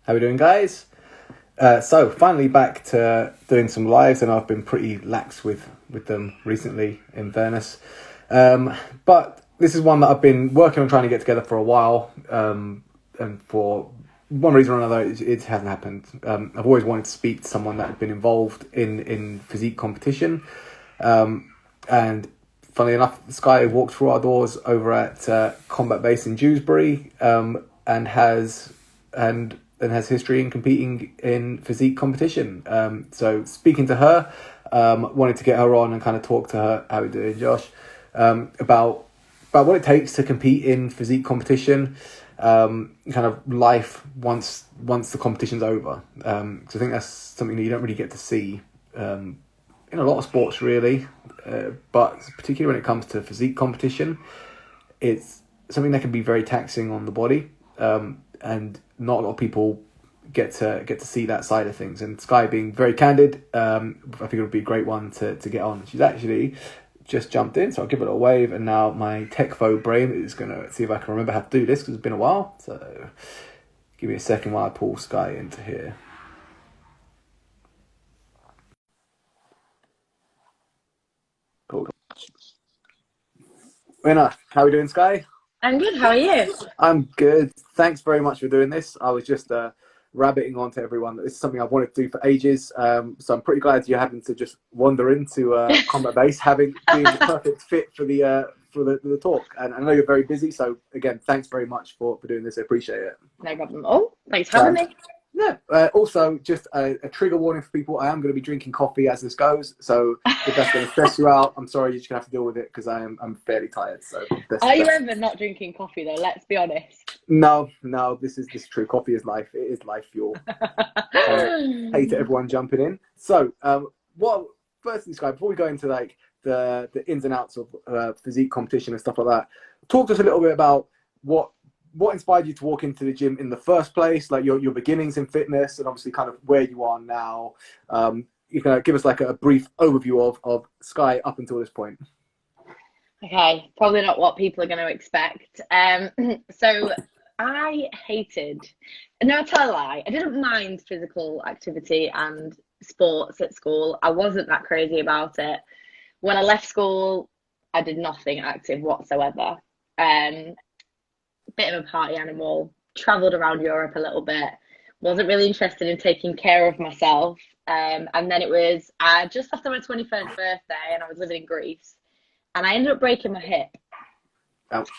How we doing, guys? So finally back to doing some lives, and I've been pretty lax with them recently, in fairness. But this is one that I've been working on trying to get together for a while, and for one reason or another, it hasn't happened. I've always wanted to speak to someone that had been involved in physique competition, and funnily enough, Sky walked through our doors over at Combat Base in Dewsbury, and has history in competing in physique competition. So speaking to her, wanted to get her on and kind of talk to her. How are you doing, Josh? About what it takes to compete in physique competition, kind of life once the competition's over. So I think that's something that you don't really get to see in a lot of sports, really, but particularly when it comes to physique competition, it's something that can be very taxing on the body, and not a lot of people get to see that side of things. And Sky, being very candid, I think it would be a great one to get on. She's actually just jumped in, so I'll give it a wave, and now my techpho brain is going to see if I can remember how to do this, because it's been a while. So give me a second while I pull Sky into here. Cool. Winner, how are we doing, Sky? I'm good. How are you? I'm good. Thanks very much for doing this. I was just rabbiting on to everyone that this is something I've wanted to do for ages. So I'm pretty glad you're having to just wander into Combat Base, being the perfect fit for the talk. And I know you're very busy, so again, thanks very much for doing this. I appreciate it. No problem at all. Thanks for having me. Yeah. Also, just a trigger warning for people. I am going to be drinking coffee as this goes, so if that's going to stress you out, I'm sorry. You're just going to have to deal with it, because I'm fairly tired. So Are you ever not drinking coffee though? Let's be honest. No. This is true. Coffee is life. It is life fuel. Hey to everyone jumping in. So, firstly, Sky, before we go into like the ins and outs of physique competition and stuff like that, talk to us a little bit about what inspired you to walk into the gym in the first place, like your beginnings in fitness, and obviously kind of where you are now. You can give us like a brief overview of Sky up until this point. Okay, probably not what people are going to expect. So I hated, no, I'll tell a lie. I didn't mind physical activity and sports at school. I wasn't that crazy about it. When I left school, I did nothing active whatsoever. Bit of a party animal, travelled around Europe a little bit, wasn't really interested in taking care of myself. And then it was just after my 21st birthday, and I was living in Greece, and I ended up breaking my hip. Ouch.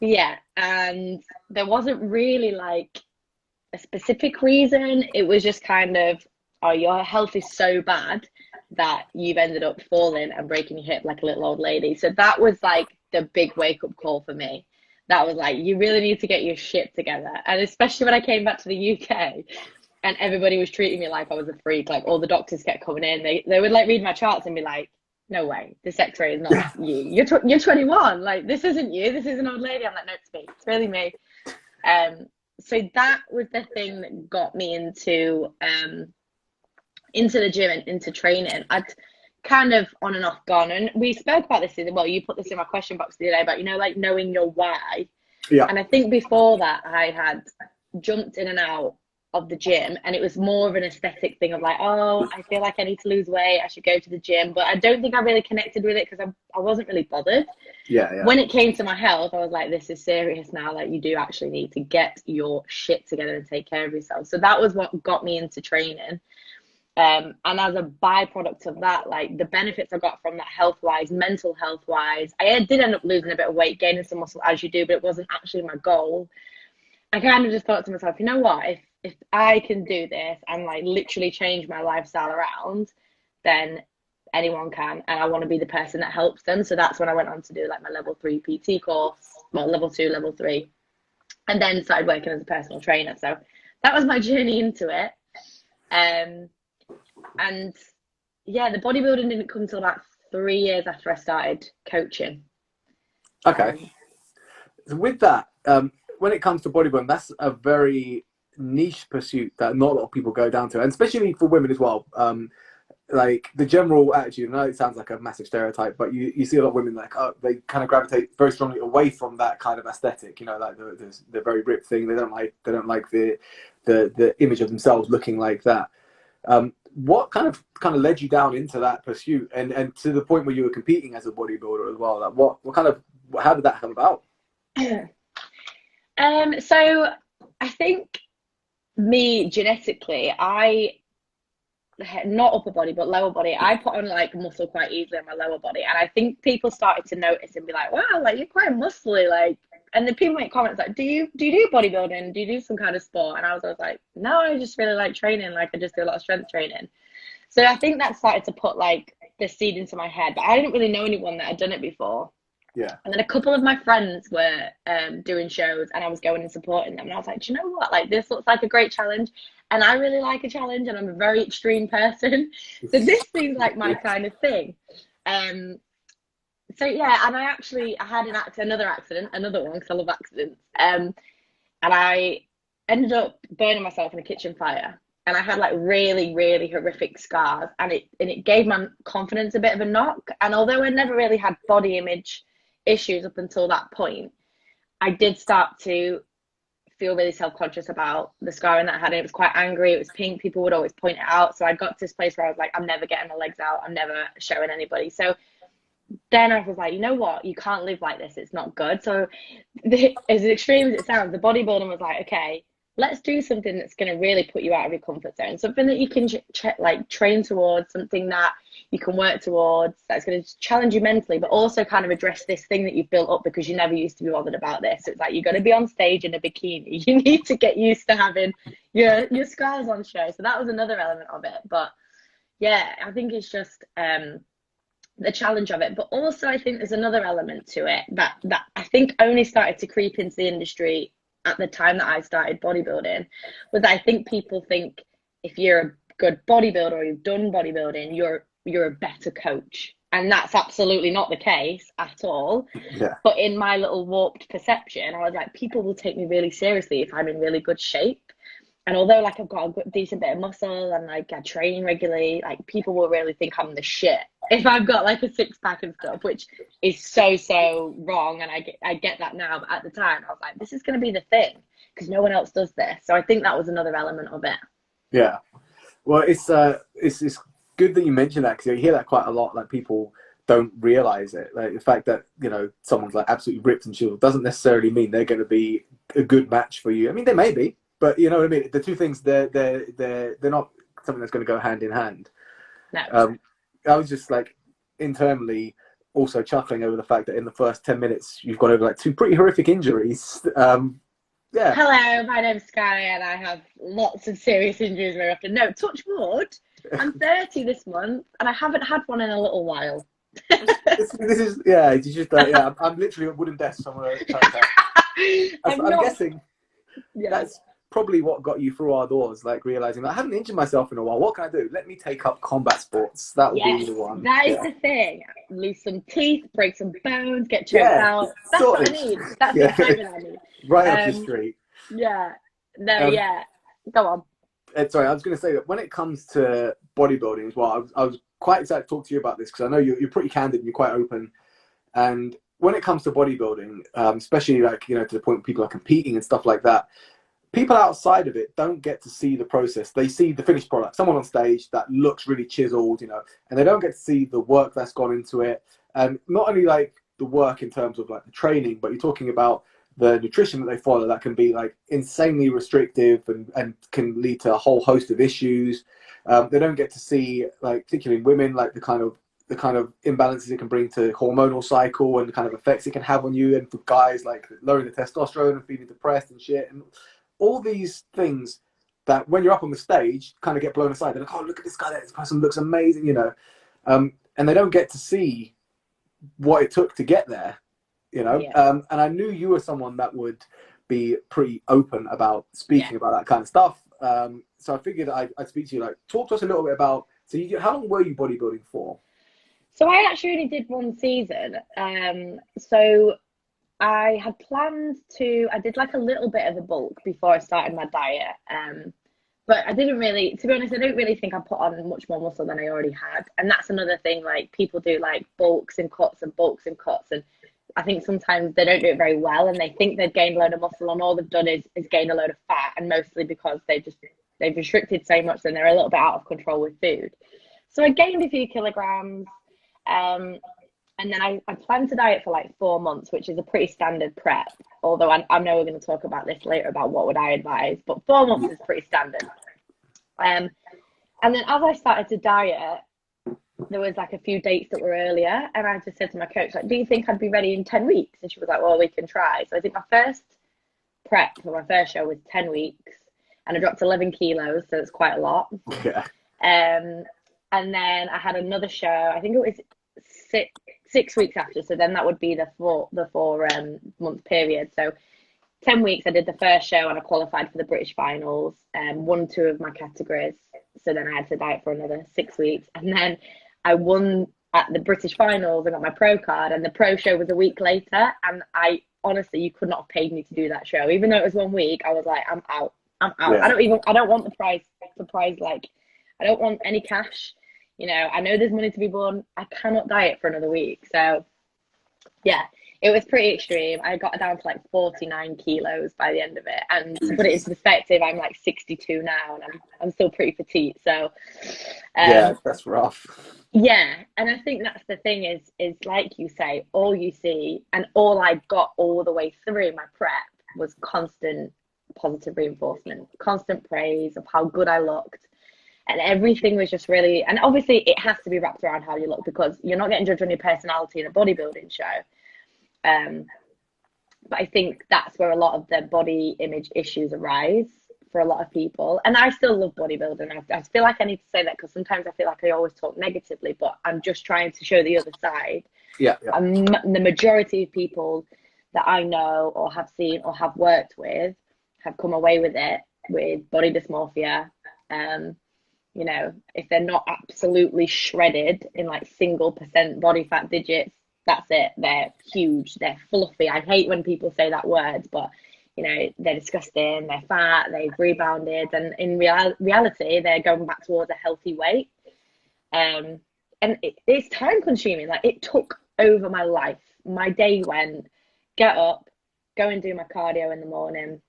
Yeah, and there wasn't really like a specific reason. It was just kind of, oh, your health is so bad that you've ended up falling and breaking your hip like a little old lady. So that was like the big wake-up call for me. That was like, you really need to get your shit together. And especially when I came back to the UK and everybody was treating me like I was a freak, like all the doctors kept coming in, they would like read my charts and be like, no way, this x-ray is not you. You're 21, like this isn't you, this is an old lady. I'm like, no, it's me, it's really me. So that was the thing that got me into the gym and into training. I'd kind of on and off gone, and we spoke about this well, you put this in my question box the other day about, like knowing your why. Yeah. And I think before that I had jumped in and out of the gym, and it was more of an aesthetic thing of like, oh, I feel like I need to lose weight, I should go to the gym. But I don't think I really connected with it, because I wasn't really bothered. Yeah. When it came to my health, I was like, this is serious now. Like, you do actually need to get your shit together and take care of yourself. So that was what got me into training. And as a byproduct of that, like the benefits I got from that health-wise, mental health-wise, I did end up losing a bit of weight, gaining some muscle as you do, but it wasn't actually my goal. I kind of just thought to myself, you know what, if I can do this and like literally change my lifestyle around, then anyone can, and I want to be the person that helps them. So that's when I went on to do like my level 3 PT course, well, level 2, level 3, and then started working as a personal trainer. So that was my journey into it. And yeah, the bodybuilding didn't come until about 3 years after I started coaching. Okay. So with that, when it comes to bodybuilding, that's a very niche pursuit that not a lot of people go down to, and especially for women as well. like the general attitude, I know it sounds like a massive stereotype, but you see a lot of women like, oh, they kind of gravitate very strongly away from that kind of aesthetic, you know, like the very ripped thing. They don't like the image of themselves looking like that. What kind of led you down into that pursuit, and to the point where you were competing as a bodybuilder as well? Like what kind of, how did that come about? So I think me genetically, I not upper body but lower body, I put on like muscle quite easily on my lower body, and I think people started to notice and be like, wow, like you're quite muscly, like, and then people make comments like, do you do bodybuilding, do you do some kind of sport? And I was always like, no, I just really like training, like I just do a lot of strength training. So I think that started to put like the seed into my head, but I didn't really know anyone that had done it before. Yeah. And then a couple of my friends were doing shows, and I was going and supporting them. And I was like, do you know what? Like, this looks like a great challenge. And I really like a challenge, and I'm a very extreme person. So this seems like my kind of thing. So yeah, and I had another accident, another one, because I love accidents. And I ended up burning myself in a kitchen fire. And I had like really, really horrific scars, and it gave my confidence a bit of a knock. And although I never really had body image issues up until that point, I did start to feel really self-conscious about the scarring that I had. And it was quite angry. It was pink. People would always point it out. So I got to this place where I was like, I'm never getting my legs out. I'm never showing anybody. So then I was like, you know what? You can't live like this. It's not good. So as extreme as it sounds, the bodybuilding was like, okay, let's do something that's going to really put you out of your comfort zone. Something that you can like train towards, something that you can work towards, that's going to challenge you mentally, but also kind of address this thing that you've built up because you never used to be bothered about this. So it's like, you're going to be on stage in a bikini. You need to get used to having your scars on show. So that was another element of it. But yeah, I think it's just the challenge of it. But also I think there's another element to it that I think only started to creep into the industry at the time that I started bodybuilding, was I think people think if you're a good bodybuilder or you've done bodybuilding, you're a better coach. And that's absolutely not the case at all. Yeah. But in my little warped perception, I was like, people will take me really seriously if I'm in really good shape. And although like I've got a decent bit of muscle and like I train regularly, like people will really think I'm the shit if I've got like a six pack and stuff, which is so wrong. And I get that now, but at the time I was like, this is going to be the thing because no one else does this. So I think that was another element of it. Yeah. Well, it's good that you mentioned that, because you hear that quite a lot. Like, people don't realize it. Like, the fact that, you know, someone's like absolutely ripped and chilled doesn't necessarily mean they're going to be a good match for you. I mean, they may be, but you know what I mean. The two things, they're not something that's going to go hand in hand. No. I was just like internally also chuckling over the fact that in the first 10 minutes you've gone over like two pretty horrific injuries. Yeah. Hello, my name's Sky, and I have lots of serious injuries very often. No, touch wood. I'm 30 this month, and I haven't had one in a little while. this is yeah. You just yeah. I'm literally at wooden desk somewhere. I'm guessing that's probably what got you through our doors. Like, realizing I haven't injured myself in a while. What can I do? Let me take up combat sports. That will be the one. That is the thing. Lose some teeth, break some bones, get choked out. That's what I need. That's the excitement I need. Right up your street. Yeah. No. Yeah. Go on. Sorry, I was going to say that when it comes to bodybuilding as well, I was quite excited to talk to you about this, because I know you're pretty candid and you're quite open. And when it comes to bodybuilding, especially like, you know, to the point where people are competing and stuff like that, people outside of it don't get to see the process. They see the finished product, someone on stage that looks really chiseled, you know, and they don't get to see the work that's gone into it. And not only like the work in terms of like the training, but you're talking about the nutrition that they follow that can be like insanely restrictive and can lead to a whole host of issues. They don't get to see, like, particularly in women, like the kind of imbalances it can bring to hormonal cycle and the kind of effects it can have on you. And for guys, like lowering the testosterone and feeling depressed and shit, and all these things that when you're up on the stage kind of get blown aside. They're like, oh, look at this guy, this person looks amazing, you know. And they don't get to see what it took to get there, you know. Yeah. And I knew you were someone that would be pretty open about speaking about that kind of stuff. So I figured I'd speak to you. Like, talk to us a little bit about, so how long were you bodybuilding for? So I actually only did one season. So I had planned to, I did like a little bit of a bulk before I started my diet. But I didn't really, to be honest, I don't really think I put on much more muscle than I already had. And that's another thing, like people do like bulks and cuts and bulks and cuts. And I think sometimes they don't do it very well and they think they've gained a load of muscle and all they've done is gain a load of fat. And mostly because they've restricted so much and they're a little bit out of control with food. So I gained a few kilograms. And then I planned to diet for like 4 months, which is a pretty standard prep. Although I know we're going to talk about this later about what would I advise, but 4 months is pretty standard. And then as I started to diet, there was like a few dates that were earlier, and I just said to my coach, like, do you think I'd be ready in 10 weeks? And she was like, well, we can try. So I think my first prep for my first show was 10 weeks, and I dropped 11 kilos, so it's quite a lot. Yeah. And then I had another show, I think it was 6 weeks after, so then that would be the four month period. So 10 weeks I did the first show and I qualified for the British finals and won 2 of my categories. So then I had to diet for another 6 weeks, and then I won at the British finals and got my pro card, and the pro show was a week later, and I honestly, you could not have paid me to do that show. Even though it was 1 week, I was like, I'm out. Yeah. I don't want the prize, like, I don't want any cash. You know, I know there's money to be won. I cannot diet for another week. So, yeah, it was pretty extreme. I got down to like 49 kilos by the end of it. And to put it into perspective, I'm like 62 now and I'm still pretty petite. So, yeah, that's rough. Yeah. And I think that's the thing is like you say, all you see and all I got all the way through my prep was constant positive reinforcement, constant praise of how good I looked. And everything was just really, and obviously it has to be wrapped around how you look because you're not getting judged on your personality in a bodybuilding show. But I think that's where a lot of the body image issues arise for a lot of people. And I still love bodybuilding. I feel like I need to say that because sometimes I feel like I always talk negatively, but I'm just trying to show the other side. Yeah. The majority of people that I know or have seen or have worked with have come away with it, with body dysmorphia. You know, if they're not absolutely shredded in like single percent body fat digits, that's it. They're huge. They're fluffy. I hate when people say that word, but you know, they're disgusting. They're fat. They've rebounded, and in reality, they're going back towards a healthy weight. And it's time consuming. Like it took over my life. My day went, get up, go and do my cardio in the morning.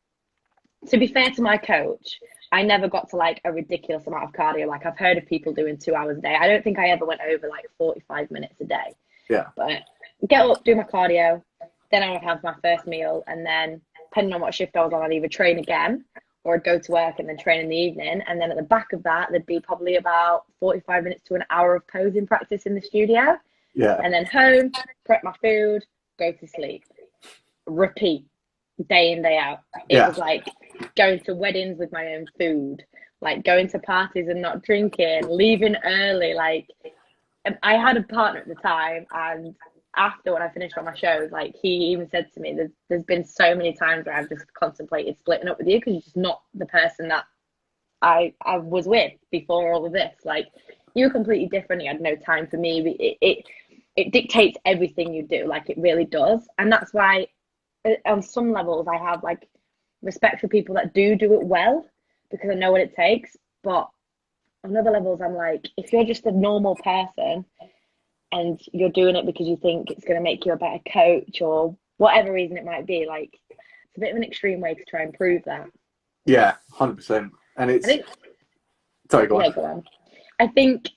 To be fair to my coach, I never got to like a ridiculous amount of cardio. Like I've heard of people doing 2 hours a day. I don't think I ever went over like 45 minutes a day. Yeah. But get up, do my cardio, then I would have my first meal, and then depending on what shift I was on, I'd either train again or I'd go to work and then train in the evening. And then at the back of that, there'd be probably about 45 minutes to an hour of posing practice in the studio. Yeah. And then home, prep my food, go to sleep. Repeat, day in, day out. It was like going to weddings with my own food, like going to parties and not drinking, leaving early. Like I had a partner at the time, and after when I finished on my shows, like he even said to me, there's been so many times where I've just contemplated splitting up with you because you're just not the person that I was with before all of this. Like you were completely different. You had no time for me. It dictates everything you do. Like it really does. And that's why on some levels I have like respect for people that do it well because I know what it takes. But on other levels, I'm like, if you're just a normal person and you're doing it because you think it's going to make you a better coach or whatever reason it might be, like it's a bit of an extreme way to try and prove that. Yeah, 100%. And it's sorry, go on. Yeah, go on. I think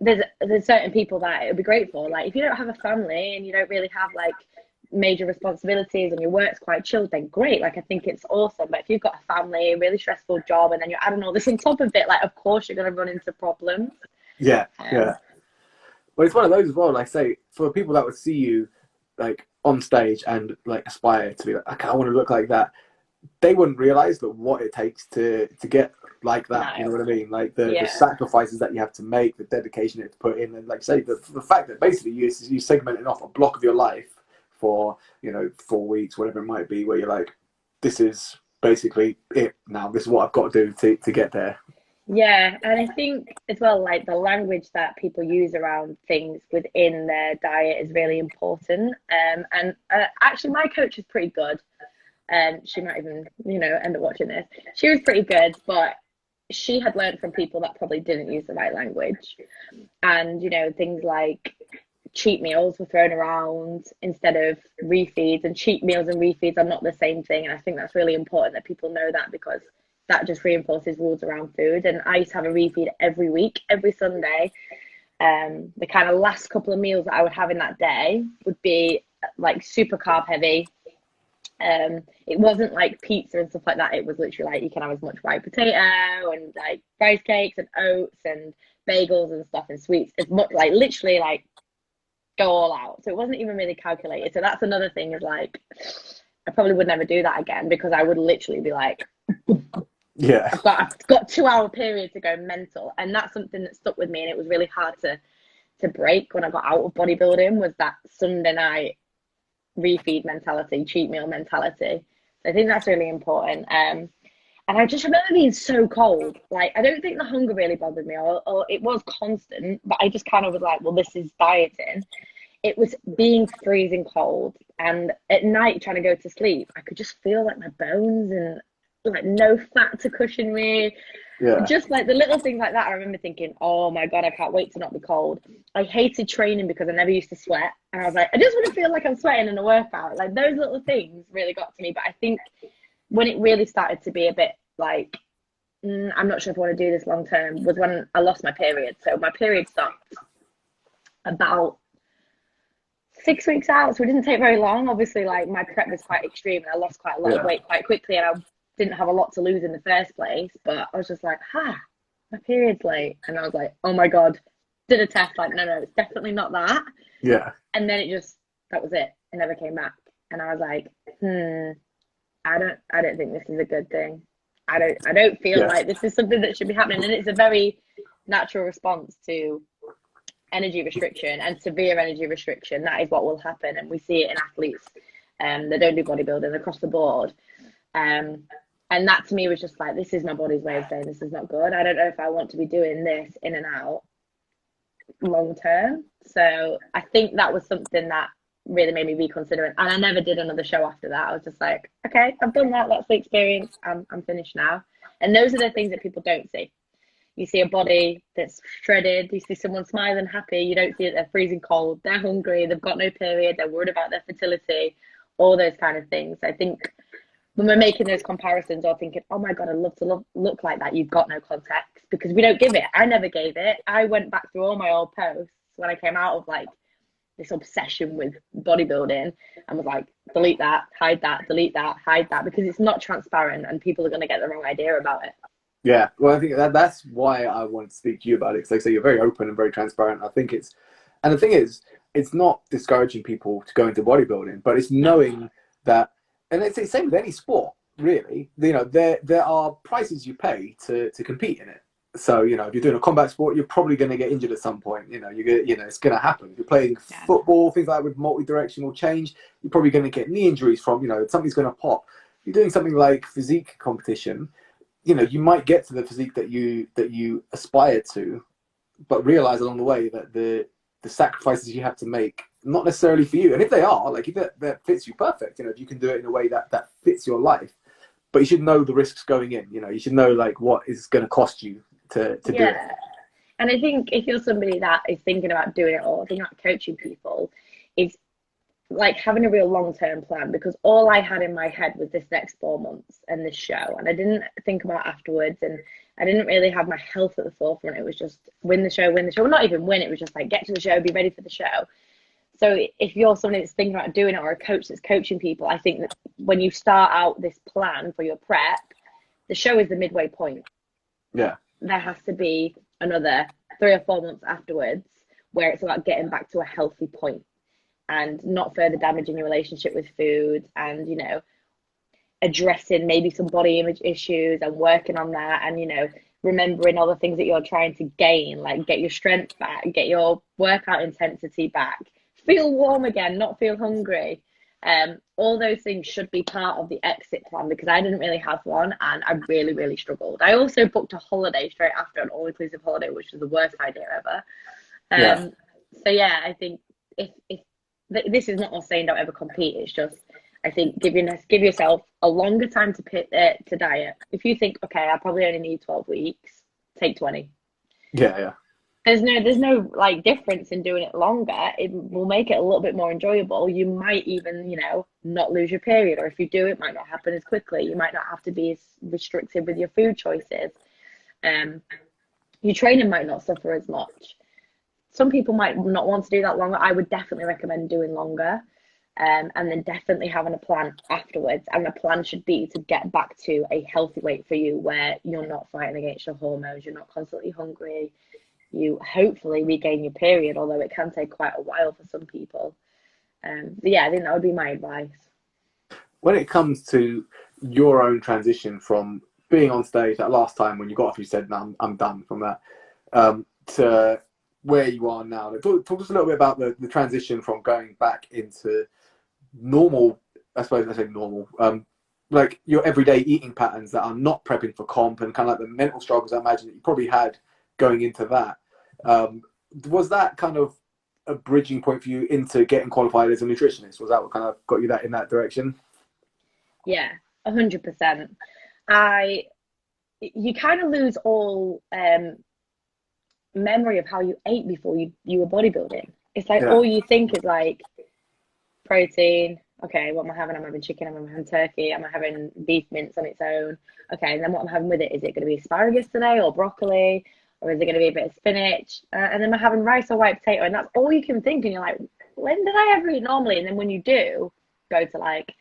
there's certain people that it would be great for. Like if you don't have a family and you don't really have like major responsibilities and your work's quite chilled, then great. Like I think it's awesome. But if you've got a family, a really stressful job, and then you're adding all this on top of it, like of course you're going to run into problems. Yeah. But it's one of those as well. Like say for people that would see you like on stage and like aspire to be like, okay, I want to look like that. They wouldn't realize that what it takes to get like that. No. You know what I mean? Like the sacrifices that you have to make, the dedication you have to put in, and like say the fact that basically you segmenting off a block of your life for 4 weeks, whatever it might be, where you're like, this is basically it now. This is what I've got to do to get there. Yeah, and I think as well, like the language that people use around things within their diet is really important. And actually, my coach is pretty good. She might even, end up watching this. She was pretty good, but she had learned from people that probably didn't use the right language. And, you know, things like cheat meals were thrown around instead of refeeds, and cheat meals and refeeds are not the same thing. And I think that's really important that people know that, because that just reinforces rules around food. And I used to have a refeed every week, every Sunday. The kind of last couple of meals that I would have in that day would be like super carb heavy. It wasn't like pizza and stuff like that. It was literally like you can have as much white potato and like rice cakes and oats and bagels and stuff and sweets, as much, like literally like go all out. So it wasn't even really calculated. So that's another thing, is like I probably would never do that again, because I would literally be like, Yeah. I've got 2 hour period to go mental. And that's something that stuck with me, and it was really hard to break when I got out of bodybuilding, was that Sunday night refeed mentality, cheat meal mentality. So I think that's really important. And I just remember being so cold. Like, I don't think the hunger really bothered me, or it was constant, but I just kind of was like, well, this is dieting. It was being freezing cold, and at night trying to go to sleep, I could just feel like my bones, and like no fat to cushion me. Yeah. Just like the little things like that. I remember thinking, oh my God, I can't wait to not be cold. I hated training because I never used to sweat. And I was like, I just want to feel like I'm sweating in a workout. Like, those little things really got to me. But I think when it really started to be a bit like, I'm not sure if I want to do this long term, was when I lost my period. So my period stopped about 6 weeks out. So it didn't take very long. Obviously, like, my prep was quite extreme, and I lost quite a lot of weight quite quickly. And I didn't have a lot to lose in the first place, but I was just like, my period's late. And I was like, oh my God, did a test, like, no, it's definitely not that. Yeah. And then that was it. It never came back. And I was like, I don't think this is a good thing. I don't feel like this is something that should be happening. And it's a very natural response to energy restriction and severe energy restriction. That is what will happen. And we see it in athletes that don't do bodybuilding across the board. And that to me was just like, this is my body's way of saying this is not good. I don't know if I want to be doing this in and out long term. So I think that was something that really made me reconsider it. And I never did another show after that. I was just like, okay, I've done that. That's the experience. I'm finished now. And those are the things that people don't see. You see a body that's shredded. You see someone smiling happy. You don't see that they're freezing cold. They're hungry. They've got no period. They're worried about their fertility. All those kind of things. I think when we're making those comparisons or thinking, oh my God, I'd love to look like that, you've got no context, because we don't give it. I never gave it. I went back through all my old posts when I came out of like this obsession with bodybuilding and was like, delete that, hide that, delete that, hide that, because it's not transparent and people are going to get the wrong idea about it. Yeah, well, I think that's why I wanted to speak to you about it. Because like I say, you're very open and very transparent. I think and the thing is, it's not discouraging people to go into bodybuilding, but it's knowing that. And it's the same with any sport, really. You know, there are prices you pay to compete in it. So, you know, if you're doing a combat sport, you're probably going to get injured at some point. You know, it's going to happen. If you're playing football, things like that with multi-directional change, you're probably going to get knee injuries from, something's going to pop. If you're doing something like physique competition, you might get to the physique that you aspire to, but realize along the way that the sacrifices you have to make, not necessarily for you. And if they are, like, if that fits you, perfect. If you can do it in a way that fits your life, but you should know the risks going in. You should know like what is going to cost you to do it. And I think if you're somebody that is thinking about doing it, or thinking about coaching people, is like having a real long-term plan, because all I had in my head was this next 4 months and this show, and I didn't think about afterwards, and I didn't really have my health at the forefront. It was just win the show. Well, not even win, it was just like get to the show, be ready for the show. So if you're somebody that's thinking about doing it, or a coach that's coaching people, I think that when you start out this plan for your prep, the show is the midway point. Yeah. There has to be another 3 or 4 months afterwards where it's about getting back to a healthy point and not further damaging your relationship with food, and, addressing maybe some body image issues and working on that, and, remembering all the things that you're trying to gain, like get your strength back, get your workout intensity back, feel warm again, not feel hungry. All those things should be part of the exit plan, because I didn't really have one and I really, really struggled. I also booked a holiday straight after, an all-inclusive holiday, which was the worst idea ever. So yeah, I think if this is not us saying don't ever compete, it's just I think give yourself a longer time to diet. If you think, okay, I probably only need 12 weeks, take 20. Yeah, yeah. There's no like difference in doing it longer. It will make it a little bit more enjoyable. You might even, not lose your period, or if you do, it might not happen as quickly. You might not have to be as restrictive with your food choices. Um, your training might not suffer as much. Some people might not want to do that longer. I would definitely recommend doing longer, and then definitely having a plan afterwards. And the plan should be to get back to a healthy weight for you where you're not fighting against your hormones, you're not constantly hungry, you hopefully regain your period, although it can take quite a while for some people. But yeah, I think that would be my advice. When it comes to your own transition from being on stage that last time when you got off, you said, "No, I'm done from that," to where you are now. Talk us a little bit about the transition from going back into normal, I suppose I say normal, like your everyday eating patterns that are not prepping for comp, and kind of like the mental struggles I imagine that you probably had going into that. Was that kind of a bridging point for you into getting qualified as a nutritionist? Was that what kind of got you that in that direction? Yeah, 100%. I You kind of lose all memory of how you ate before you were bodybuilding. It's like Yeah. all you think is like protein. Okay, what am I having? I'm having chicken. I'm having turkey. I'm having beef mince on its own. Okay, and then what I'm having with it, is it going to be asparagus today or broccoli? Or is it going to be a bit of spinach? And then I'm having rice or white potato. And that's all you can think. And you're like, when did I ever eat normally? And then when you do go to like,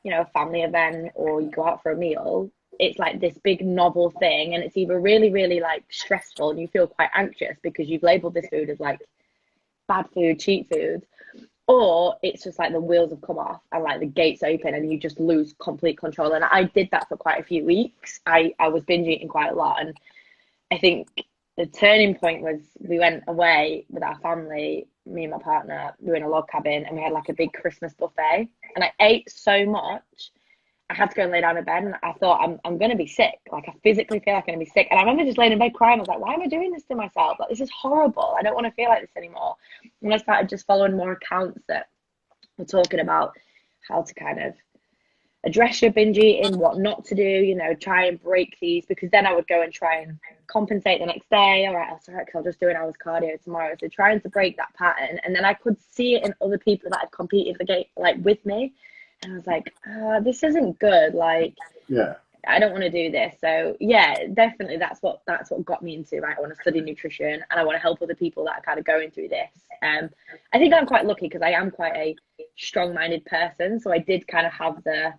a family event or you go out for a meal, it's like this big novel thing. And it's either really, really like stressful and you feel quite anxious because you've labeled this food as like bad food, cheap food, or it's just like the wheels have come off and like the gates open and you just lose complete control. And I did that for quite a few weeks. I was binge eating quite a lot, and I think the turning point was we went away with our family, me and my partner. We were in a log cabin and we had like a big Christmas buffet, and I ate so much I had to go and lay down in bed, and I thought I'm gonna be sick. Like I physically feel like I'm gonna be sick. And I remember just laying in bed crying. I was like, why am I doing this to myself? Like this is horrible. I don't want to feel like this anymore. And I started just following more accounts that were talking about how to kind of address your binge eating, what not to do, try and break these, because then I would go and try and compensate the next day. All right, that's all right, because I'll just do an hour's cardio tomorrow. So trying to break that pattern. And then I could see it in other people that had competed like with me. And I was like, this isn't good. Like, Yeah. I don't want to do this. So yeah, definitely that's what got me into, right. I want to study nutrition and I want to help other people that are kind of going through this. I think I'm quite lucky because I am quite a strong-minded person. So I did kind of have the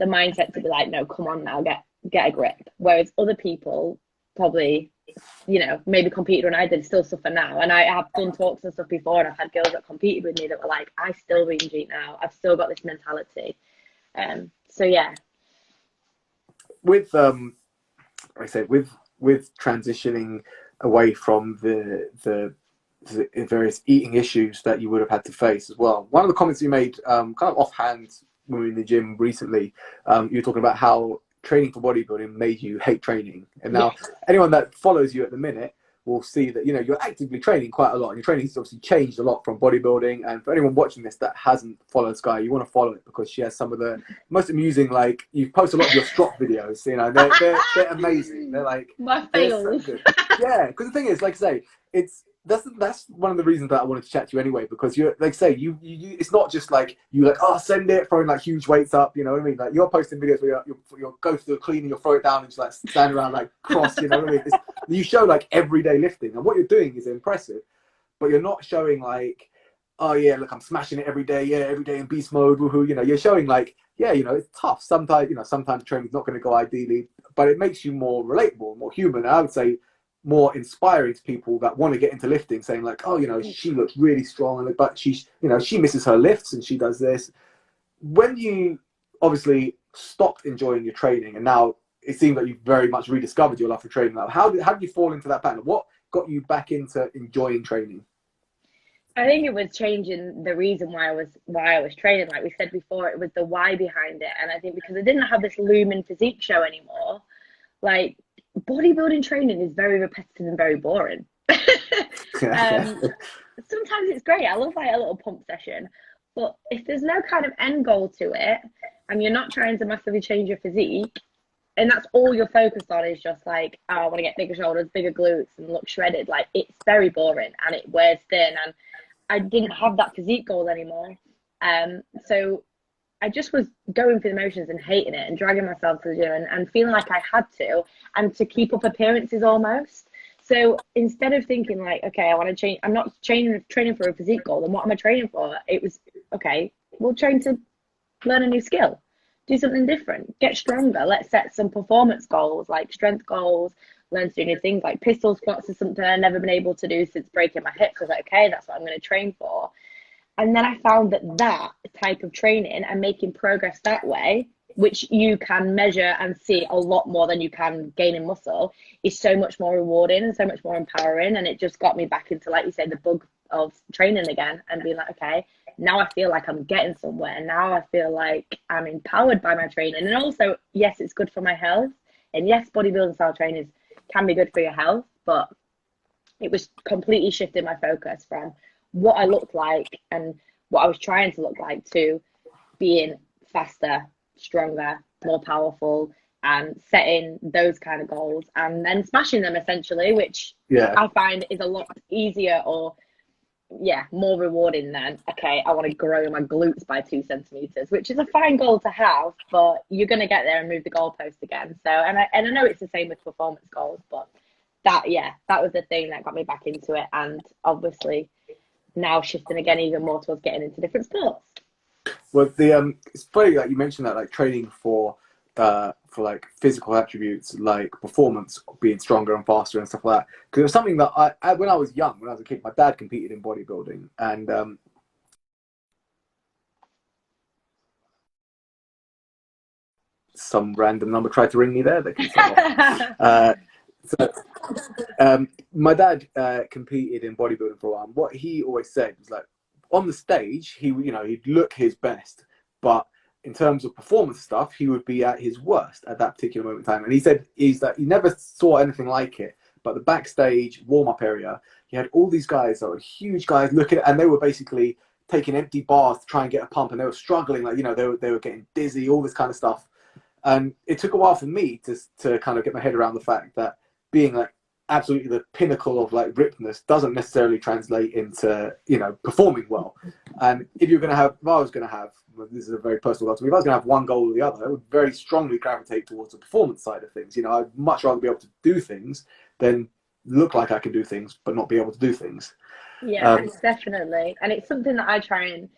mindset to be like, no, come on now, get a grip. Whereas other people probably, maybe competed when I did, still suffer now. And I have done talks and stuff before, and I've had girls that competed with me that were like, I still binge eat now. I've still got this mentality. So yeah. With like I said, with transitioning away from the various eating issues that you would have had to face as well. One of the comments you made, kind of offhand when we were in the gym recently, you were talking about how training for bodybuilding made you hate training. And now Yes. anyone that follows you at the minute will see that you're actively training quite a lot, and your training's obviously changed a lot from bodybuilding. And for anyone watching this that hasn't followed Sky, you want to follow it because she has some of the most amusing, like, you post a lot of your strop videos, they're amazing. My They're so fails. good. Yeah, because the thing is, like I say, that's one of the reasons that I wanted to chat to you anyway, because you're like, say, you it's not just like you like, oh, send it, throwing like huge weights up, you know what I mean? Like you're posting videos where you'll go through the clean and you'll throw it down and just like stand around like cross, you know what I mean? You show like everyday lifting, and what you're doing is impressive, but you're not showing like, oh yeah, look, I'm smashing it every day in beast mode, woohoo. You're showing like, yeah, it's tough. Sometimes training's not going to go ideally, but it makes you more relatable, more human. And I would say more inspiring to people that want to get into lifting, saying like, oh, she looks really strong, but she misses her lifts and she does this. When you obviously stopped enjoying your training, and now it seems like you've very much rediscovered your love for training. Now, how did you fall into that pattern? What got you back into enjoying training? I think it was changing the reason why I was training. Like we said before, it was the why behind it. And I think because I didn't have this looming physique show anymore, like bodybuilding training is very repetitive and very boring. Yeah. Sometimes it's great. I love like a little pump session, But if there's no kind of end goal to it, and you're not trying to massively change your physique, and that's all you're focused on is just like, oh, I want to get bigger shoulders, bigger glutes, and look shredded, like, it's very boring and it wears thin. And I didn't have that physique goal anymore. So I just was going through the motions and hating it and dragging myself to the gym and feeling like I had to, and to keep up appearances almost. So instead of thinking like, okay, I want to change, I'm not training for a physique goal, then what am I training for? It was, okay, we'll train to learn a new skill, do something different, get stronger. Let's set some performance goals, like strength goals, learn to do new things. Like pistol squats is something I've never been able to do since breaking my hip. So I was like, okay, that's what I'm going to train for. And then I found that type of training and making progress that way, which you can measure and see a lot more than you can gaining muscle, is so much more rewarding and so much more empowering. And it just got me back into, like you say, the bug of training again, and being like, okay, now I feel like I'm getting somewhere. Now I feel like I'm empowered by my training. And also, yes, it's good for my health. And yes, bodybuilding style training can be good for your health, but it was completely shifting my focus from what I looked like and what I was trying to look like to being faster, stronger, more powerful, and setting those kind of goals and then smashing them essentially, which I find is a lot easier, or more rewarding than, okay, I want to grow my glutes by 2 centimeters, which is a fine goal to have, but you're going to get there and move the goalpost again. So, and I know it's the same with performance goals, but that was the thing that got me back into it. And obviously now shifting again even more towards getting into different sports. Well, it's funny that you mentioned that, like training for like physical attributes, like performance, being stronger and faster and stuff like that. Because it was something that I when I was young, when I was a kid, my dad competed in bodybuilding, and some random number tried to ring me there. They can my dad competed in bodybuilding for a while. And what he always said was, like, on the stage, he'd look his best, but in terms of performance stuff, he would be at his worst at that particular moment in time. And he said that he never saw anything like it. But the backstage warm-up area, he had all these guys that were huge guys looking, and they were basically taking empty bars to try and get a pump, and they were struggling, like, they were getting dizzy, all this kind of stuff. And it took a while for me to kind of get my head around the fact that being like absolutely the pinnacle of like rippedness doesn't necessarily translate into performing well. And if I was going to have, this is a very personal goal to me, if I was going to have one goal or the other, I would very strongly gravitate towards the performance side of things. I'd much rather be able to do things than look like I can do things but not be able to do things. Definitely. And it's something that I try and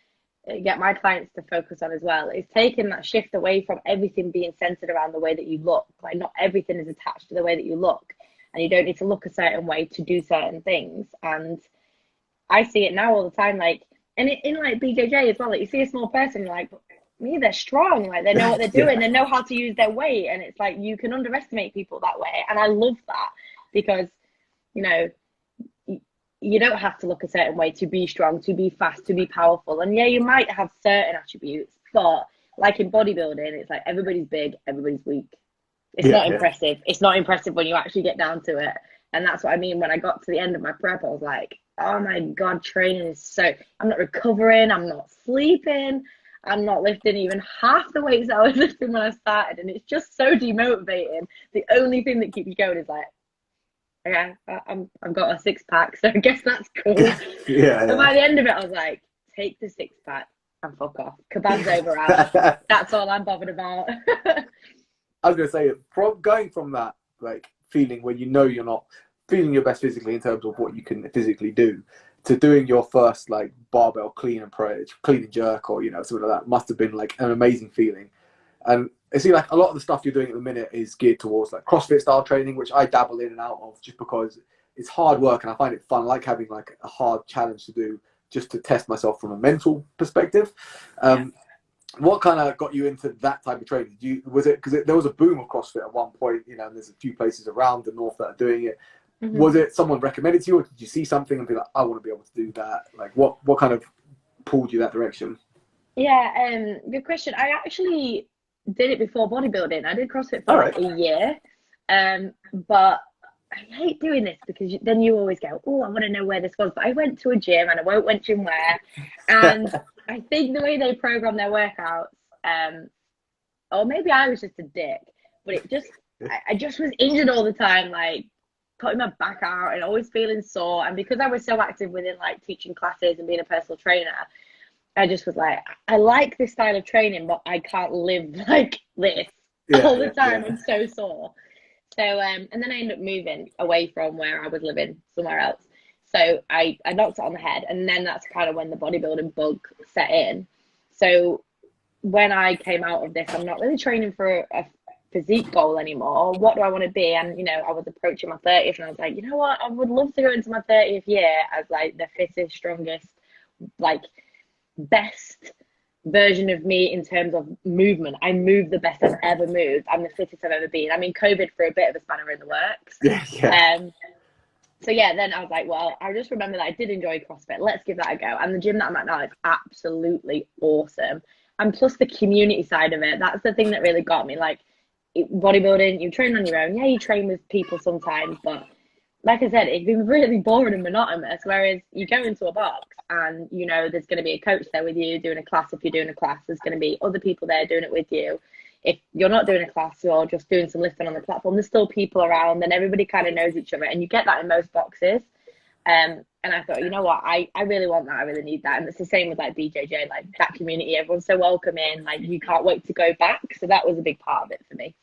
get my clients to focus on as well, is taking that shift away from everything being centered around the way that you look. Like, not everything is attached to the way that you look, and you don't need to look a certain way to do certain things. And I see it now all the time, like, and in like BJJ as well, like, you see a small person, you're like, me, they're strong, like, they know what they're doing, they know how to use their weight, and it's like, you can underestimate people that way. And I love that, because you don't have to look a certain way to be strong, to be fast, to be powerful. And you might have certain attributes, but like in bodybuilding, it's like everybody's big, everybody's weak. It's not impressive. It's not impressive when you actually get down to it. And that's what I mean. When I got to the end of my prep, I was like, oh my God, training is I'm not recovering, I'm not sleeping, I'm not lifting even half the weights I was lifting when I started. And it's just so demotivating. The only thing that keeps you going is like, okay, I've got a 6-pack, so I guess that's cool. And by the end of it, I was like, take the 6-pack and fuck off. Kebab's over out. That's all I'm bothered about. I was going to say, going from that, like, feeling when you're not feeling your best physically in terms of what you can physically do, to doing your first like barbell clean and jerk, or something like that, must have been like an amazing feeling. And I see, like, a lot of the stuff you're doing at the minute is geared towards like CrossFit style training, which I dabble in and out of just because it's hard work and I find it fun. I like having like a hard challenge to do, just to test myself from a mental perspective. What kind of got you into that type of training? Was it because there was a boom of CrossFit at one point, and there's a few places around the north that are doing it. Mm-hmm. Was it someone recommended to you, or did you see something and be like, I want to be able to do that? Like, what kind of pulled you that direction? Yeah, good question. I actually did it before bodybuilding. I did CrossFit for like a year, but I hate doing this because then you always go, oh, I want to know where this was. But I went to a gym, and I won't mention where, and I think the way they program their workouts, or maybe I was just a dick, but I just was injured all the time, like putting my back out and always feeling sore. And because I was so active within like teaching classes and being a personal trainer, I just was like, I like this style of training, but I can't live like this all the time. I'm so sore. So, and then I ended up moving away from where I was living somewhere else. So I knocked it on the head. And then that's kind of when the bodybuilding bug set in. So when I came out of this, I'm not really training for a physique goal anymore. What do I want to be? And, you know, I was approaching my 30th and I was like, you know what? I would love to go into my 30th year as like the fittest, strongest, like best version of me in terms of movement. I move the best I've ever moved. I'm the fittest I've ever been. I mean, COVID for a bit of a spanner in the works. So yeah, then I was like, well, I just remember that I did enjoy CrossFit. Let's give that a go. And the gym that I'm at now is absolutely awesome. And plus the community side of it, that's the thing that really got me. Like bodybuilding, you train on your own. Yeah, you train with people sometimes, but like I said, it's been really boring and monotonous. Whereas you go into a box and you know there's going to be a coach there with you doing a class. If you're doing a class, there's going to be other people there doing it with you. If you're not doing a class or just doing some lifting on the platform, there's still people around and everybody kind of knows each other. And you get that in most boxes. And I thought, you know what, I really want that. I really need that. And it's the same with like BJJ, like that community. Everyone's so welcoming. Like you can't wait to go back. So that was a big part of it for me.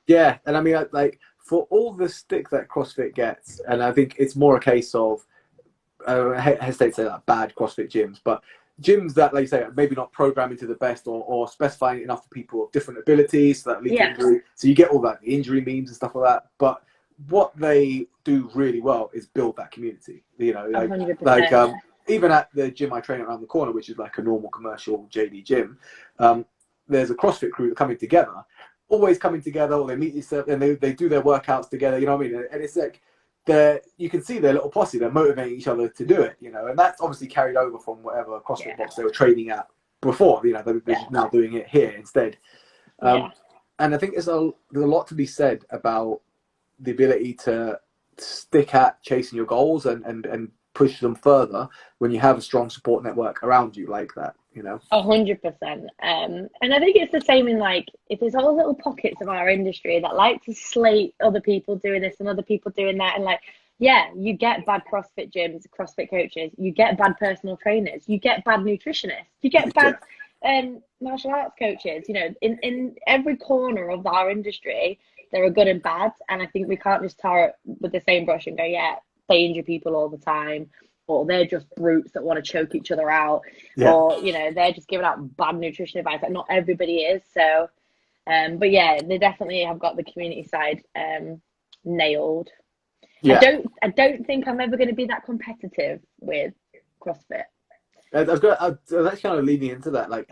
Yeah, and I mean, like for all the stick that CrossFit gets, and I think it's more a case of, I hesitate to say that bad CrossFit gyms, but gyms that, like you say, are maybe not programming to the best or specifying enough for people of different abilities so that lead to injury. So you get all that, the injury memes and stuff like that. But what they do really well is build that community. You know, like even at the gym I train around the corner, which is like a normal commercial JD gym, there's a CrossFit crew coming together. Always coming together, or they meet each other and they do their workouts together, you know what I mean? And it's like you can see their little posse, they're motivating each other to do it, you know, and that's obviously carried over from whatever CrossFit box they were training at before, you know, they're now doing it here instead. And I think there's a lot to be said about the ability to stick at chasing your goals and push them further when you have a strong support network around you like that, you know. 100%. And I think it's the same in like, if there's all little pockets of our industry that like to slate other people doing this and other people doing that, and like, yeah, you get bad CrossFit gyms, CrossFit coaches, you get bad personal trainers, you get bad nutritionists, you get bad martial arts coaches, you know, in every corner of our industry, there are good and bad. And I think we can't just tar it with the same brush and go, yeah, they injure people all the time, or they're just brutes that want to choke each other out, or, you know, they're just giving out bad nutrition advice. Like, not everybody is. So, but yeah, they definitely have got the community side nailed. Yeah. I don't think I'm ever going to be that competitive with CrossFit. I was actually kind of leaning into that. Like,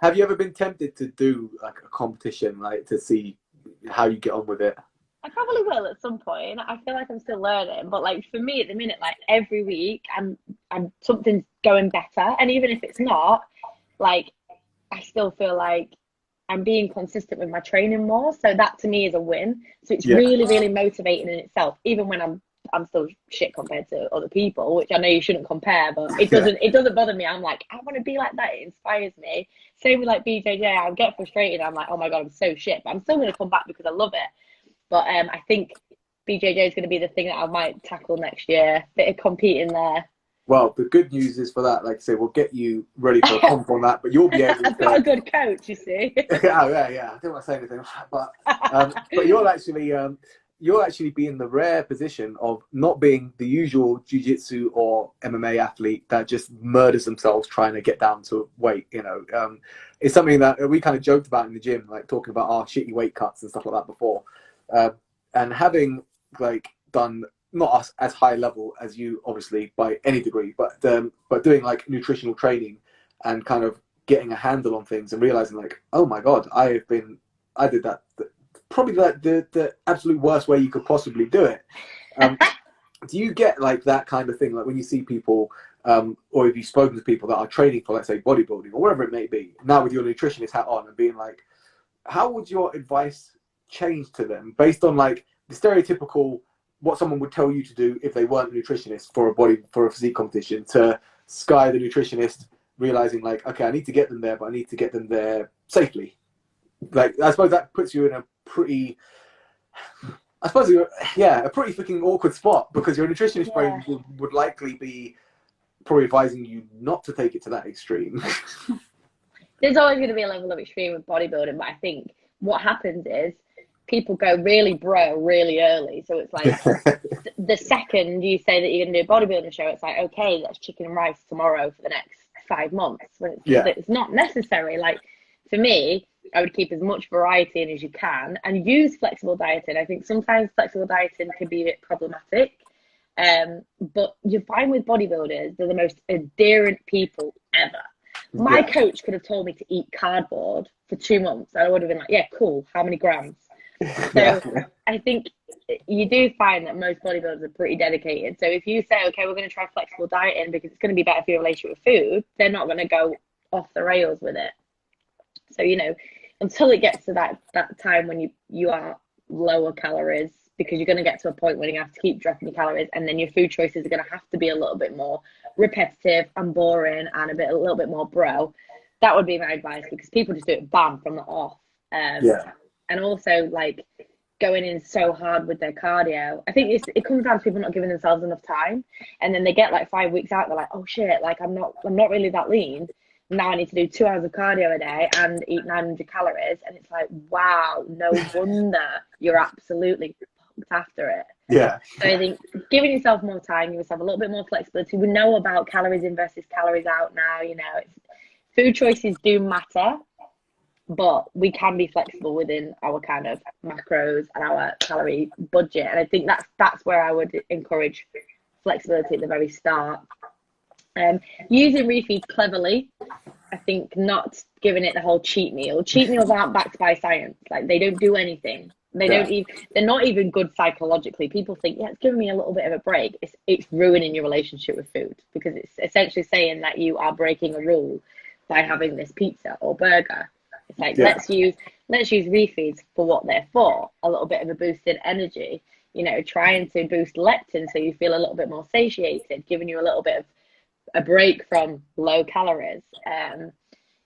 have you ever been tempted to do like a competition, like to see how you get on with it? I probably will at some point. I feel like I'm still learning, but like for me at the minute, like every week, I'm something's going better, and even if it's not, like I still feel like I'm being consistent with my training more. So that to me is a win. So it's really, really motivating in itself, even when I'm still shit compared to other people, which I know you shouldn't compare, but it doesn't bother me. I'm like, I want to be like that. It inspires me. Same with like BJJ. I get frustrated. I'm like, oh my God, I'm so shit, but I'm still going to come back because I love it. But I think BJJ is going to be the thing that I might tackle next year. Bit of competing there. Well, the good news is for that, like I say, we'll get you ready for a comp on that, but you'll be able to... I've got a good coach, you see. yeah. I don't want to say anything, but you'll actually be in the rare position of not being the usual jiu-jitsu or MMA athlete that just murders themselves trying to get down to weight, you know. It's something that we kind of joked about in the gym, like talking about our shitty weight cuts and stuff like that before. And having like done not as high level as you, obviously, by any degree, but doing like nutritional training and kind of getting a handle on things and realizing like, oh my God, I did that probably like the absolute worst way you could possibly do it. Do you get like that kind of thing, like when you see people, or have you spoken to people that are training for, let's say, bodybuilding or whatever it may be, now with your nutritionist hat on and being like, how would your advice change to them based on like the stereotypical what someone would tell you to do if they weren't a nutritionist for a physique competition, to Sky the nutritionist realizing like, okay, I need to get them there, but I need to get them there safely. Like, I suppose that puts you in a pretty, I suppose, yeah, a pretty freaking awkward spot, because your nutritionist Yeah. brain would likely be probably advising you not to take it to that extreme. There's always going to be a level of extreme with bodybuilding, but I think what happens is people go really bro really early. So it's like the second you say that you're going to do a bodybuilding show, it's like, okay, that's chicken and rice tomorrow for the next 5 months. When Yeah, it's not necessary. Like for me, I would keep as much variety in as you can and use flexible dieting. I think sometimes flexible dieting can be a bit problematic. But you find with bodybuilders, they're the most adherent people ever. My yeah, coach could have told me to eat cardboard for 2 months, and I would have been like, yeah, cool. How many grams? yeah, So I think you do find that most bodybuilders are pretty dedicated. So if you say, okay, we're going to try flexible dieting because it's going to be better for your relationship with food, they're not going to go off the rails with it. So, until it gets to that time when you are lower calories, because you're going to get to a point where you have to keep dropping your calories, and then your food choices are going to have to be a little bit more repetitive and boring and a little bit more bro. That would be my advice, because people just do it bam from the off. yeah, And also like going in so hard with their cardio. I think it comes down to people not giving themselves enough time, and then they get like 5 weeks out. They're like, oh shit, like I'm not really that lean. Now I need to do 2 hours of cardio a day and eat 900 calories, and it's like, wow, no wonder you're absolutely fucked after it. yeah, So I think giving yourself more time, give yourself a little bit more flexibility. We know about calories in versus calories out now. Food choices do matter, but we can be flexible within our kind of macros and our calorie budget. And I think that's where I would encourage flexibility at the very start. Using refeeds cleverly. I think not giving it the whole cheat meal. Cheat meals aren't backed by science. Like they don't do anything. yeah, They're not even good psychologically. People think, yeah, it's giving me a little bit of a break. It's ruining your relationship with food, because it's essentially saying that you are breaking a rule by having this pizza or burger. It's like, yeah, let's use refeeds for what they're for. A little bit of a boosted energy, trying to boost leptin so you feel a little bit more satiated, giving you a little bit of a break from low calories,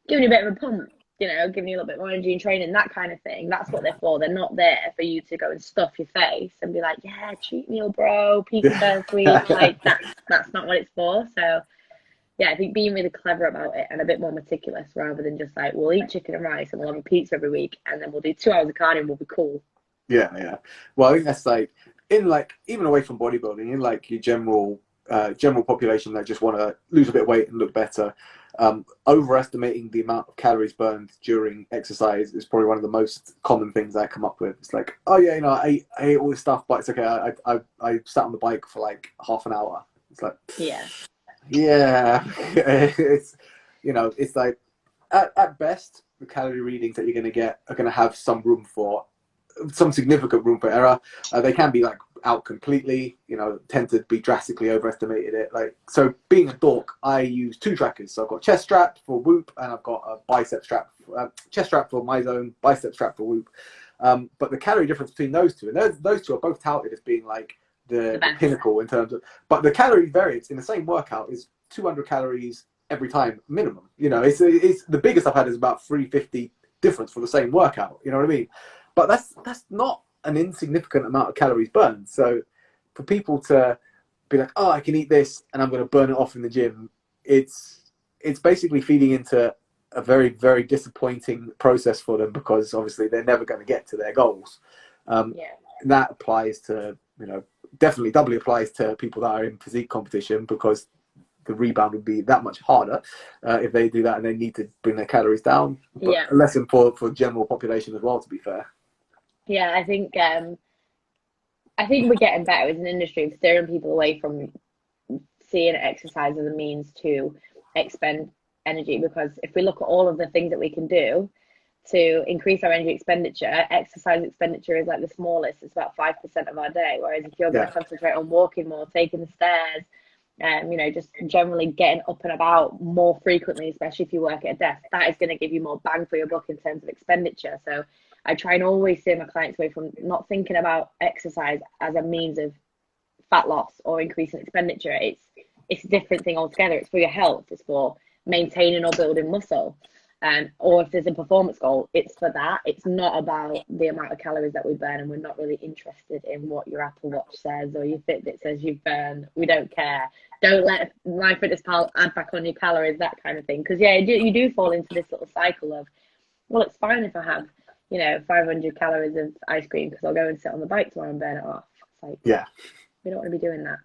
giving you a bit of a pump, giving you a little bit more energy and training, that kind of thing. That's what they're for. They're not there for you to go and stuff your face and be like, yeah, cheat meal, bro, pizza first week. yeah. Like that's not what it's for. So yeah, I think being really clever about it and a bit more meticulous, rather than just like, we'll eat chicken and rice and we'll have a pizza every week and then we'll do 2 hours of cardio and we'll be cool. Yeah, yeah. Well, I think that's like in like even away from bodybuilding, in like your general population that just want to lose a bit of weight and look better. Overestimating the amount of calories burned during exercise is probably one of the most common things I come up with. It's like, oh yeah, I ate all this stuff, but it's okay. I sat on the bike for like half an hour. It's like, Yeah. yeah, it's like at best the calorie readings that you're going to get are going to have some significant room for error. They can be like out completely, tend to be drastically overestimated it. Like, so being a dork, I use two trackers. So I've got chest strap for Whoop, and I've got a bicep strap, chest strap for my zone, bicep strap for Whoop. But the calorie difference between those two, and those two are both touted as being like the pinnacle in terms of, but the calorie variance in the same workout is 200 calories every time minimum. It's the biggest I've had is about 350 difference for the same workout. You know what I mean? But that's not an insignificant amount of calories burned. So for people to be like, oh, I can eat this and I'm going to burn it off in the gym, it's basically feeding into a very, very disappointing process for them, because obviously they're never going to get to their goals. Yeah. That applies to, definitely doubly applies to people that are in physique competition, because the rebound would be that much harder if they do that and they need to bring their calories down. But Yeah. a lesson for general population as well, to be fair. Yeah, I think we're getting better as an industry of steering people away from seeing exercise as a means to expend energy. Because if we look at all of the things that we can do to increase our energy expenditure, exercise expenditure is like the smallest. It's about 5% of our day. Whereas if you're going to concentrate on walking more, taking the stairs, just generally getting up and about more frequently, especially if you work at a desk, that is going to give you more bang for your buck in terms of expenditure. So I try and always steer my clients away from not thinking about exercise as a means of fat loss or increasing expenditure. It's a different thing altogether. It's for your health. It's for maintaining or building muscle. Or if there's a performance goal, it's for that. It's not about the amount of calories that we burn, and we're not really interested in what your Apple Watch says or your Fitbit says you've burned. We don't care. Don't let MyFitnessPal add back on your calories, that kind of thing. Because yeah, you do fall into this little cycle of, well, it's fine if I have, 500 calories of ice cream because I'll go and sit on the bike tomorrow and burn it off. It's like, Yeah. we don't want to be doing that.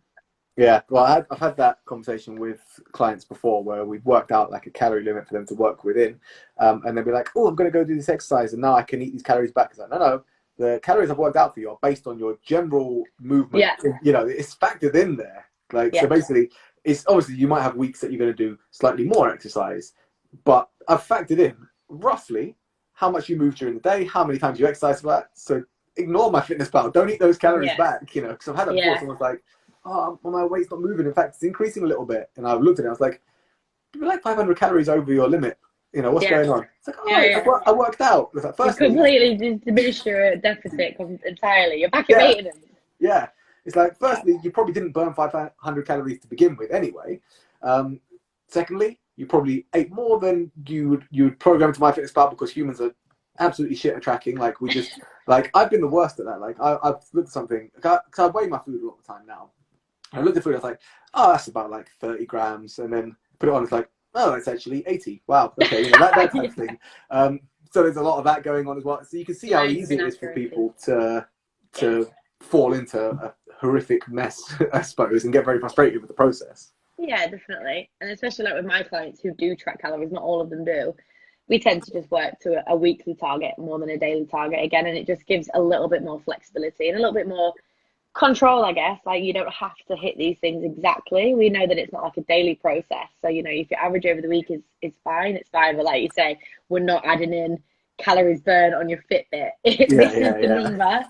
Yeah, well, I've had that conversation with clients before where we've worked out like a calorie limit for them to work within, and they'll be like, "Oh, I'm going to go do this exercise, and now I can eat these calories back." It's like, no, the calories I've worked out for you are based on your general movement. Yeah. It's factored in there. Like, Yeah. so basically, it's obviously you might have weeks that you're going to do slightly more exercise, but I've factored in roughly how much you move during the day, how many times you exercise for that. So ignore MyFitnessPal. Don't eat those calories back. Because I've had that before. Someone's like, "Oh, well, my weight's not moving. In fact, it's increasing a little bit." And I looked at it. I was like, "You're like 500 calories over your limit. What's going on?" It's like, I worked out. It's like, firstly, you completely diminished your deficit entirely. You're back at maintenance. Yeah. It's like, firstly, you probably didn't burn 500 calories to begin with anyway. Secondly, you probably ate more than you would program to MyFitnessPal, because humans are absolutely shit at tracking. Like, we just, like, I've been the worst at that. Like, I've looked at something, because I weigh my food a lot of the time now. I looked at food, I was like, oh, that's about like 30 grams. And then put it on, it's like, oh, it's actually 80. Wow. Okay. That type of thing. So there's a lot of that going on as well. So you can see how easy it is for people to fall into a horrific mess, I suppose, and get very frustrated with the process. Yeah, definitely. And especially like with my clients who do track calories, not all of them do. We tend to just work to a weekly target more than a daily target again. And it just gives a little bit more flexibility and a little bit more control, I guess. Like, you don't have to hit these things exactly. We know that it's not like a daily process. So, if your average over the week is fine, it's fine. But like you say, we're not adding in calories burned on your Fitbit. This is the number.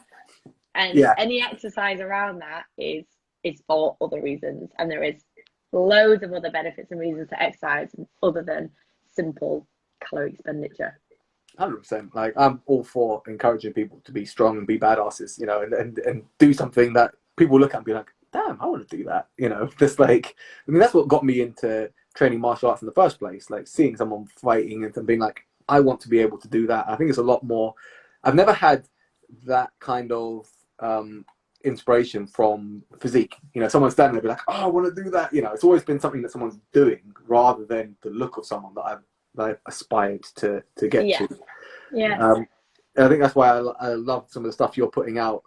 And any exercise around that is for other reasons. And there is loads of other benefits and reasons to exercise other than simple calorie expenditure. 100%. Like, I'm all for encouraging people to be strong and be badasses, and do something that people look at and be like, damn, I want to do that. Just like, that's what got me into training martial arts in the first place. Like, seeing someone fighting and being like, I want to be able to do that. I think it's a lot more. I've never had that kind of inspiration from Physique. Someone standing there be like, oh, I want to do that. It's always been something that someone's doing rather than the look of someone that I've aspired to get to. I think that's why I love some of the stuff you're putting out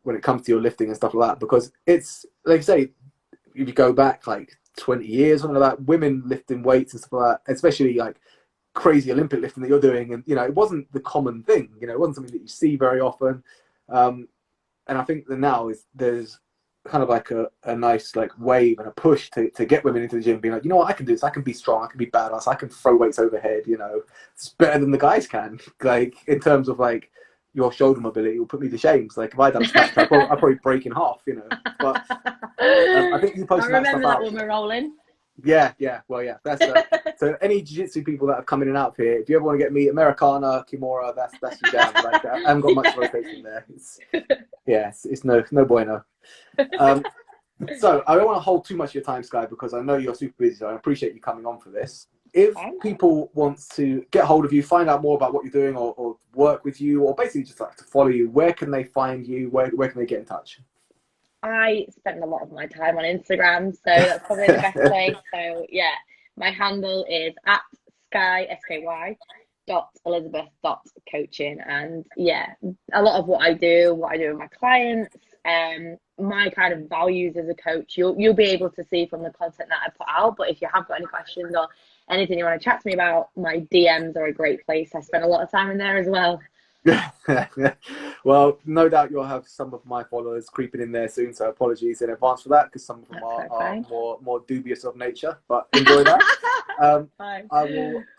when it comes to your lifting and stuff like that, because it's, like you say, if you go back like 20 years, something like that, women lifting weights and stuff like that, especially like crazy Olympic lifting that you're doing, and it wasn't the common thing. It wasn't something that you see very often. And I think that now there's kind of like a nice like wave and a push to get women into the gym, being like, you know what, I can do this. I can be strong. I can be badass. I can throw weights overhead. It's better than the guys can. Like, in terms of like your shoulder mobility, will put me to shame. It's like, if I done snatch, I'd probably break in half. But I think you posted that stuff out. I remember that when we're rolling. Yeah. Well, yeah. That's so any jiu-jitsu people that have come in and out here, if you ever want to get me Americana, Kimura, that's your jam. Like, I haven't got much rotation there. It's no bueno. So I don't want to hold too much of your time, Sky, because I know you're super busy. So I appreciate you coming on for this. If people want to get hold of you, find out more about what you're doing, or work with you, or basically just like to follow you, where can they find you? Where can they get in touch? I spend a lot of my time on Instagram, so that's probably the best place. So yeah, my handle is at sky, SKY, .elizabeth.coaching. And yeah, a lot of what I do with my clients, my kind of values as a coach, you'll be able to see from the content that I put out. But if you have got any questions or anything you want to chat to me about, my DMs are a great place. I spend a lot of time in there as well. Well, no doubt you'll have some of my followers creeping in there soon, so apologies in advance for that, because some of them are more dubious of nature, but enjoy that.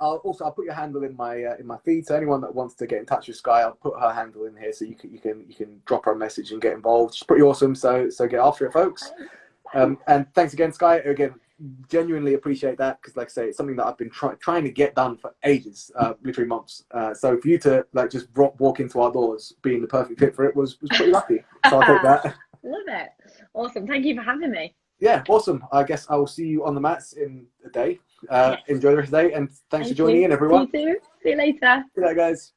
I'll put your handle in my feed, so anyone that wants to get in touch with Sky, I'll put her handle in here, so you can drop her a message and get involved. She's pretty awesome, so get after it, folks. And thanks again, Sky. Again, genuinely appreciate that, because like I say, it's something that I've been trying to get done for ages, literally months. So for you to like just walk into our doors being the perfect fit for it was pretty lucky. So I'll take that. Love it. Awesome. Thank you for having me. Yeah, awesome. I guess I will see you on the mats in a day. Yes. Enjoy the rest of the day, and thanks for Thank joining you. in, You everyone. too. See you later. Good night, guys.